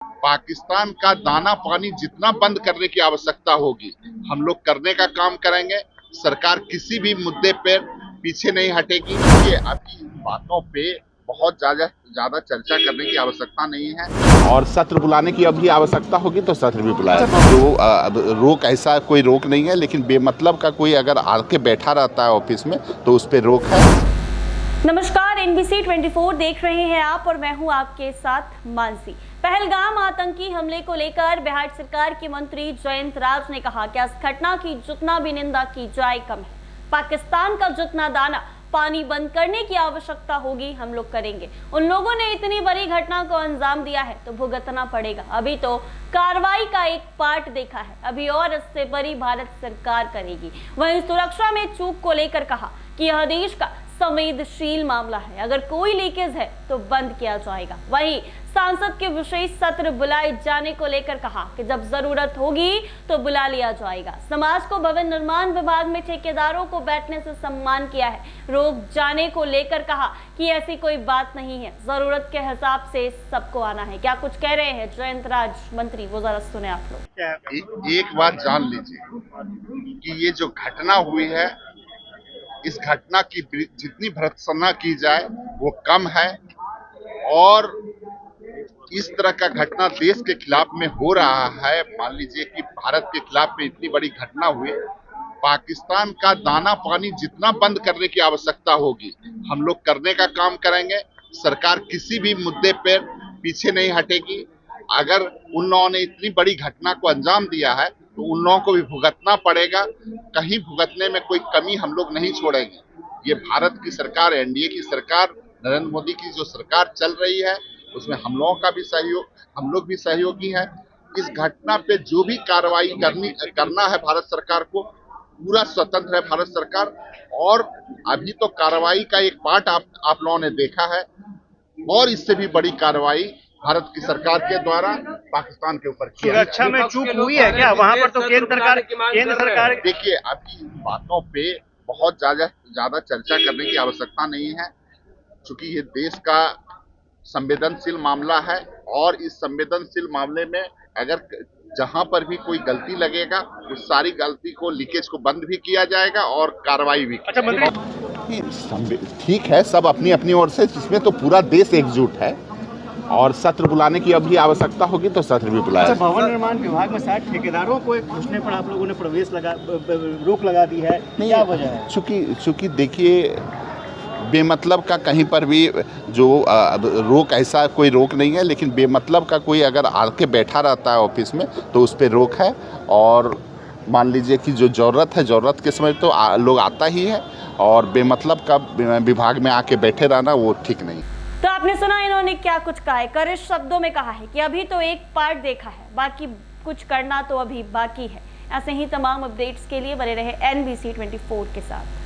पाकिस्तान का दाना पानी जितना बंद करने की आवश्यकता होगी हम लोग करने का काम करेंगे। सरकार किसी भी मुद्दे पर पीछे नहीं हटेगी। ये अभी बातों पे बहुत ज्यादा चर्चा करने की आवश्यकता नहीं है और सत्र बुलाने की अभी आवश्यकता होगी तो सत्र भी बुलाया। जो रोक ऐसा कोई रोक नहीं है, लेकिन बेमतलब का कोई अगर आके बैठा रहता है ऑफिस में तो उस पर रोक है। नमस्कार, NBC 24 देख रहे हैं आप और मैं हूं आपके साथ मानसी। पहलगाम आतंकी हमले को लेकर बिहार सरकार के मंत्री जयंत राज ने कहा कि इस घटना की जितना भी निंदा की जाए कम है। पाकिस्तान का जितना दाना पानी बंद करने की आवश्यकता होगी हम लोग करेंगे। उन लोगों ने इतनी बड़ी घटना को अंजाम दिया है तो भुगतना पड़ेगा। अभी तो कार्रवाई का एक पार्ट देखा है, अभी और इससे बड़ी भारत सरकार करेगी। वहीं सुरक्षा में चूक को लेकर कहा कि यह देश का संवेदनशील मामला है, अगर कोई लीकेज है तो बंद किया जाएगा। वहीं सांसद के विशेष सत्र बुलाए जाने को लेकर कहा कि जब जरूरत होगी तो बुला लिया जाएगा। समाज को भवन निर्माण विभाग में ठेकेदारों को बैठने से सम्मान किया है। रोक जाने को लेकर कहा कि ऐसी कोई बात नहीं है, जरूरत के हिसाब से सबको आना है। क्या कुछ कह रहे हैं जयंत राज मंत्री, वो जरा सुने आप लोग। एक बात जान लीजिए कि ये जो घटना हुई है, इस घटना की जितनी भर्त्सना की जाए वो कम है। और इस तरह का घटना देश के खिलाफ में हो रहा है। मान लीजिए कि भारत के खिलाफ में इतनी बड़ी घटना हुई, पाकिस्तान का दाना पानी जितना बंद करने की आवश्यकता होगी हम लोग करने का काम करेंगे। सरकार किसी भी मुद्दे पर पीछे नहीं हटेगी। अगर उन लोगों ने इतनी बड़ी घटना को अंजाम दिया है तो उन लोगों को भी भुगतना पड़ेगा। कहीं भुगतने में कोई कमी हम लोग नहीं छोड़ेंगे। ये भारत की सरकार, एनडीए की सरकार, नरेंद्र मोदी की जो सरकार चल रही है उसमें हम लोगों का भी सहयोग, हम लोग भी सहयोगी हैं। इस घटना पे जो भी कार्रवाई करना है भारत सरकार को, पूरा स्वतंत्र है भारत सरकार। और अभी तो कार्रवाई का एक पार्ट आप लोगों ने देखा है और इससे भी बड़ी कार्रवाई भारत की सरकार के द्वारा पाकिस्तान के ऊपर की। सुरक्षा में चूक हुई है क्या? वहां पर तो केंद्र सरकार देखिए, अभी बातों पे बहुत ज्यादा चर्चा करने की आवश्यकता नहीं है, क्योंकि ये देश का संवेदनशील मामला है। और इस संवेदनशील मामले में अगर जहां पर भी कोई गलती लगेगा उस सारी गलती को, लीकेज को बंद भी किया जाएगा और कार्रवाई भी की जाएगी। ठीक है, सब अपनी अपनी ओर से, जिसमें तो पूरा देश एकजुट है और सत्र बुलाने की अभी आवश्यकता होगी तो सत्र भी बुलाया। भवन निर्माण विभाग में शायद ठेकेदारों को घुसने पर आप लोगों ने रोक लगा दी है, क्या वजह है? चूंकि देखिए, बेमतलब का कहीं पर भी जो रोक, ऐसा कोई रोक नहीं है, लेकिन बेमतलब का कोई अगर आके बैठा रहता है ऑफिस में तो उस पर रोक है। और मान लीजिए कि जो ज़रूरत के समय तो लोग आता ही है, और बेमतलब का विभाग में आके बैठे रहना वो ठीक नहीं। तो आपने सुना इन्होंने क्या कुछ कहा है। कड़े शब्दों में कहा है कि अभी तो एक पार्ट देखा है, बाकी कुछ करना तो अभी बाकी है। ऐसे ही तमाम अपडेट्स के लिए बने रहे NBC 24 के साथ।